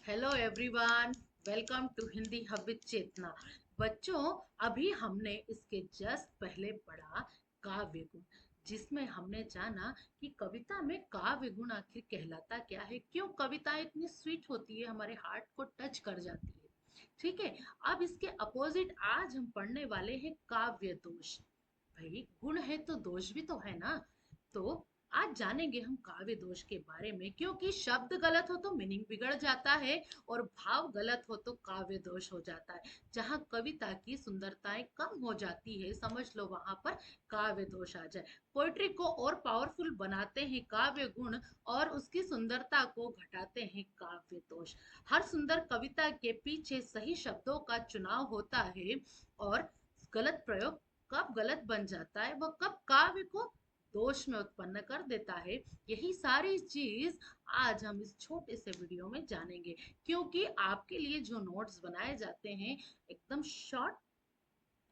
Hello everyone, welcome to Hindi hub with Chetna. बच्चों, अभी हमने इसके जस्ट पहले पढ़ा काव्य गुण, जिसमें हमने जाना कि कविता में काव्य गुण आखिर कहलाता क्या है, क्यों कविता इतनी स्वीट होती है, हमारे हार्ट को टच कर जाती है। ठीक है। अब इसके अपोजिट आज हम पढ़ने वाले हैं काव्य दोष। भाई, गुण है तो दोष भी तो है ना। तो आज जानेंगे हम काव्य दोष के बारे में, क्योंकि शब्द गलत हो तो मीनिंग बिगड़ जाता है और भाव गलत हो तो काव्य दोष हो जाता है। जहाँ कविता की सुंदरताएं कम हो जाती है, समझ लो वहां पर काव्य दोष आ जाए। पोइट्री को और पावरफुल बनाते हैं काव्य गुण, और उसकी सुंदरता को घटाते हैं काव्य दोष। हर सुंदर कविता के पीछे सही शब्दों का चुनाव होता है, और गलत प्रयोग कब गलत बन जाता है, वह कब काव्य को दोष में उत्पन्न कर देता है, यही सारी चीज आज हम इस छोटे से वीडियो में जानेंगे। क्योंकि आपके लिए जो नोट्स बनाए जाते हैं, एकदम शॉर्ट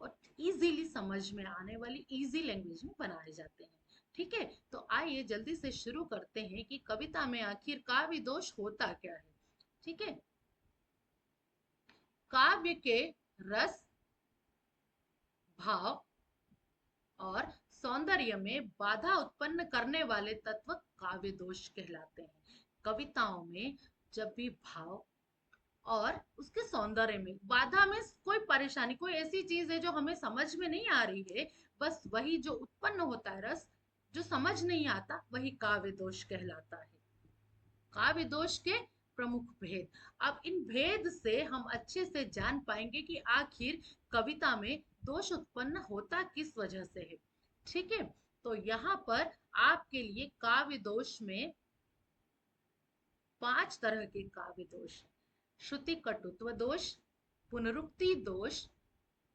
और इजीली समझ में आने वाली इजी लैंग्वेज में बनाए जाते हैं। ठीक है। तो आइए जल्दी से शुरू करते हैं कि कविता में आखिर काव्य दोष होता क्या है। ठीक है। काव्य के रस, भाव और सौंदर्य में बाधा उत्पन्न करने वाले तत्व काव्य दोष कहलाते हैं। कविताओं में जब भी भाव और उसके सौंदर्य में बाधा, में कोई परेशानी, कोई ऐसी चीज है जो हमें समझ में नहीं आ रही है, बस वही जो उत्पन्न होता है रस, जो समझ नहीं आता, वही काव्य दोष कहलाता है। काव्य दोष के प्रमुख भेद। अब इन भेद से हम अच्छे से जान पाएंगे कि आखिर कविता में दोष उत्पन्न होता किस वजह से है। ठीक है। तो यहाँ पर आपके लिए काव्य दोष में 5 तरह के काव्य दोष हैं। श्रुति कटुत्व दोष, पुनरुक्ति दोष,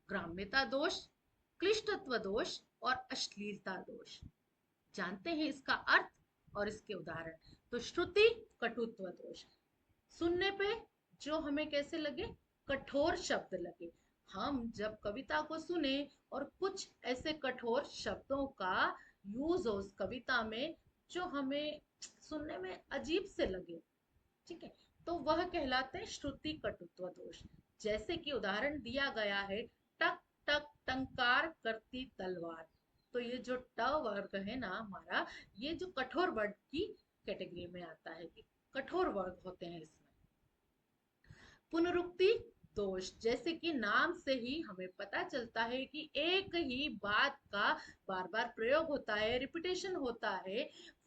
ग्राम्यता दोष, क्लिष्टत्व दोष और अश्लीलता दोष। जानते हैं इसका अर्थ और इसके उदाहरण। तो श्रुति कटुत्व दोष, सुनने पे जो हमें कैसे लगे, कठोर शब्द लगे। हम जब कविता को सुने और कुछ ऐसे कठोर शब्दों का यूज हो उस कविता में, जो हमें सुनने में अजीब से लगे, ठीक है, तो वह कहलाते हैं श्रुति कटुत्व दोष। जैसे कि उदाहरण दिया गया है, टक टक टंकार करती तलवार। तो ये जो ट वर्ग है ना हमारा, ये जो कठोर वर्ड की कैटेगरी में आता है, कि कठोर वर्ग होते हैं इसमें। पुनरुक्ति दोष, जैसे कि नाम से ही हमें पता चलता है कि एक ही बात का बार बार प्रयोग होता है, रिपीटेशन होता है,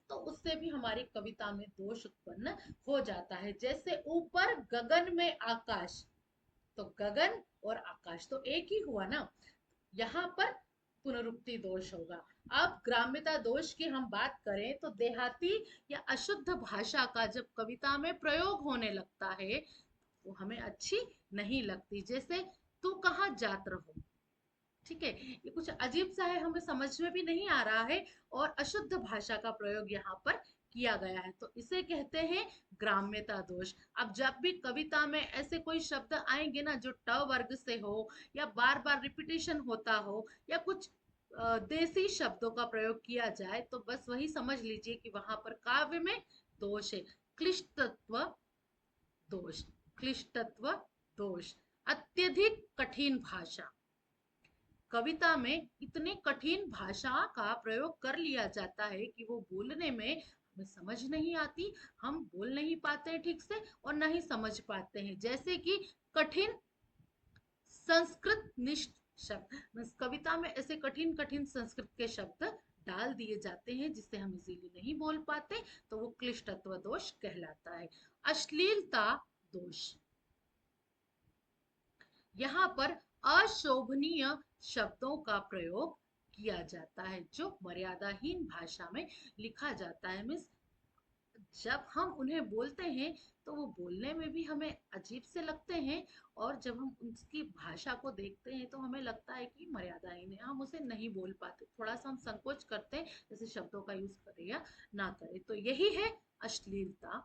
तो उससे भी हमारी कविता में दोष उत्पन्न हो जाता है। जैसे ऊपर गगन में आकाश, तो गगन और आकाश तो एक ही हुआ ना, यहाँ पर पुनरुक्ति दोष होगा। अब ग्राम्यता दोष की हम बात करें तो देहाती या अशुद्ध भाषा का जब कविता में प्रयोग होने लगता है, वो हमें अच्छी नहीं लगती। जैसे तू कहाँ जात रहो, ठीक है, ये कुछ अजीब सा है, हमें समझ में भी नहीं आ रहा है, और अशुद्ध भाषा का प्रयोग यहाँ पर किया गया है, तो इसे कहते हैं ग्राम्यता दोष। अब जब भी कविता में ऐसे कोई शब्द आएंगे ना जो ट वर्ग से हो, या बार बार रिपीटेशन होता हो, या कुछ देसी शब्दों का प्रयोग किया जाए, तो बस वही समझ लीजिए कि वहां पर काव्य में दोष है। क्लिष्टत्व दोष, क्लिष्टत्व दोष, अत्यधिक कठिन भाषा। कविता में इतनी कठिन भाषा का प्रयोग कर लिया जाता है कि वो बोलने में हमें समझ नहीं आती, हम बोल नहीं पाते ठीक से और ना ही समझ पाते हैं। जैसे कि कठिन संस्कृत निष्ठ शब्द, मीन्स कविता में ऐसे कठिन कठिन संस्कृत के शब्द डाल दिए जाते हैं जिससे हम इजीली नहीं बोल पाते, तो वो क्लिष्टत्व दोष कहलाता है। अश्लीलता दोष, यहाँ पर अशोभनीय शब्दों का प्रयोग किया जाता है, जो मर्यादाहीन भाषा में लिखा जाता है। मीन्स जब हम उन्हें बोलते हैं तो वो बोलने में भी हमें अजीब से लगते हैं, और जब हम उसकी भाषा को देखते हैं तो हमें लगता है कि मर्यादाहीन है, हम उसे नहीं बोल पाते, थोड़ा सा हम संकोच करते हैं जैसे शब्दों का यूज करें या ना करें। तो यही है अश्लीलता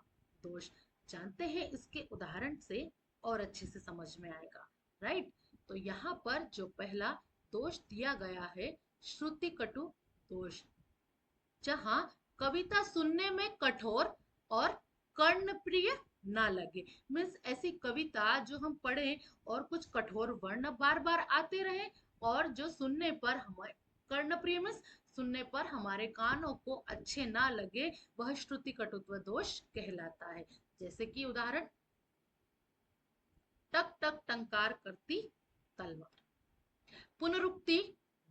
दोष। जानते हैं इसके उदाहरण से और अच्छे से समझ में आएगा, राइट। तो यहाँ पर जो पहला दोष दिया गया है, श्रुति कटु दोष, जहां कविता सुनने में कठोर और कर्णप्रिय ना लगे। मीन्स ऐसी कविता जो हम पढ़ें और कुछ कठोर वर्ण बार बार आते रहे, और जो सुनने पर हमारे कर्णप्रिय मीन्स सुनने पर हमारे कानों को अच्छे ना लगे, वह श्रुति कटुत्व दोष कहलाता है। जैसे कि उदाहरण, टक टक टंकार करती तलवार। पुनरुक्ति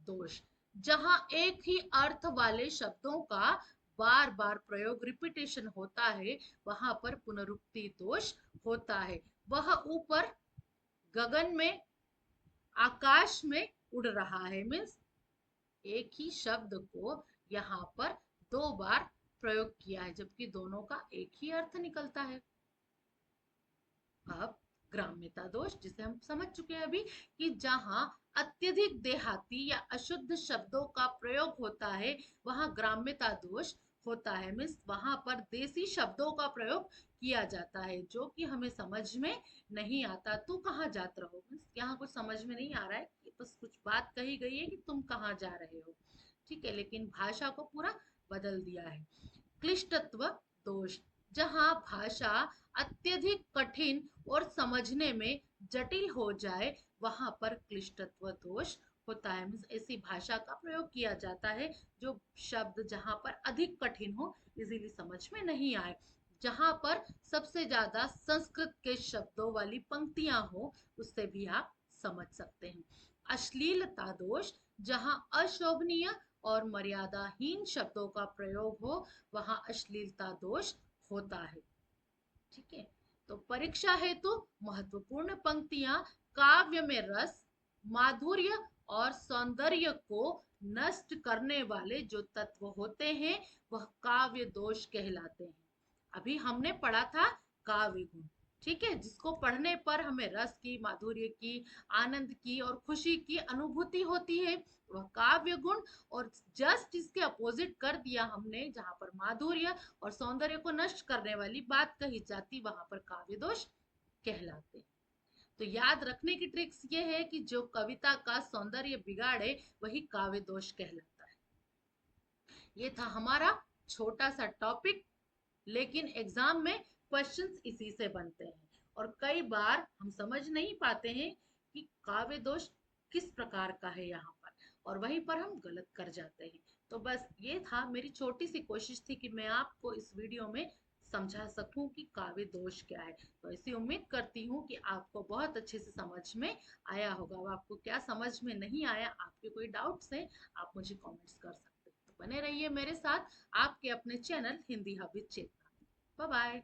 दोष, जहां एक ही अर्थ वाले शब्दों का बार बार प्रयोग रिपीटेशन होता है, वहां पर पुनरुक्ति दोष होता है। वह ऊपर गगन में, आकाश में उड़ रहा है। मीन्स एक ही शब्द को यहाँ पर दो बार प्रयोग किया है, जबकि दोनों का एक ही अर्थ निकलता है। अब ग्राम्यता दोष, जिसे हम समझ चुके हैं अभी, कि जहां अत्यधिक देहाती या अशुद्ध शब्दों का प्रयोग होता है, वहां ग्राम्यता दोष होता है। मीन्स वहां पर देसी शब्दों का प्रयोग किया जाता है जो कि हमें समझ में नहीं आता। तू कहाँ जात रहो, मीन्स यहाँ कुछ समझ में नहीं आ रहा है, बस कुछ बात कही गई है कि तुम कहाँ जा रहे हो, ठीक है, लेकिन भाषा को पूरा बदल दिया है। क्लिष्टत्व दोष, जहां भाषा अत्यधिक कठिन और समझने में जटिल हो जाए, वहां पर क्लिष्टत्व दोष होता है। मीन्स ऐसी भाषा का प्रयोग किया जाता है जो शब्द जहां पर अधिक कठिन हो, इजीली समझ में नहीं आए, जहां पर सबसे ज्यादा संस्कृत के शब्दों वाली पंक्तियां हो, उससे भी आप समझ सकते हैं। अश्लीलता दोष, जहां अशोभनीय और मर्यादाहीन शब्दों का प्रयोग हो, वहां अश्लीलता दोष होता है। ठीक है, तो परीक्षा हेतु महत्वपूर्ण पंक्तियां, काव्य में रस, माधुर्य और सौंदर्य को नष्ट करने वाले जो तत्व होते हैं, वह काव्य दोष कहलाते हैं। अभी हमने पढ़ा था काव्य गुण, ठीक है, जिसको पढ़ने पर हमें रस की, माधुर्य की, आनंद की और खुशी की अनुभूति होती है, वह काव्य गुण। और जस्ट इसके अपोजिट कर दिया हमने, जहां पर माधुर्य और सौंदर्य को नष्ट करने वाली बात कही जाती, वहां पर काव्य दोष कहलाते। तो याद रखने की ट्रिक्स ये है कि जो कविता का सौंदर्य बिगाड़े, वही काव्य दोष कहलाता है। ये था हमारा छोटा सा टॉपिक, लेकिन एग्जाम में क्वेश्चंस इसी से बनते हैं, और कई बार हम समझ नहीं पाते हैं कि काव्य दोष किस प्रकार का है यहाँ पर, और वहीं पर हम गलत कर जाते हैं। तो बस ये था, मेरी छोटी सी कोशिश थी कि मैं आपको इस वीडियो में समझा सकूं कि काव्य दोष क्या है। तो ऐसी उम्मीद करती हूँ कि आपको बहुत अच्छे से समझ में आया होगा। अब आपको क्या समझ में नहीं आया, आपके कोई डाउट्स हैं, आप मुझे कमेंट्स कर सकते हैं। तो बने रहिए मेरे साथ, आपके अपने channel Hindi hub with Chetna. Bye bye.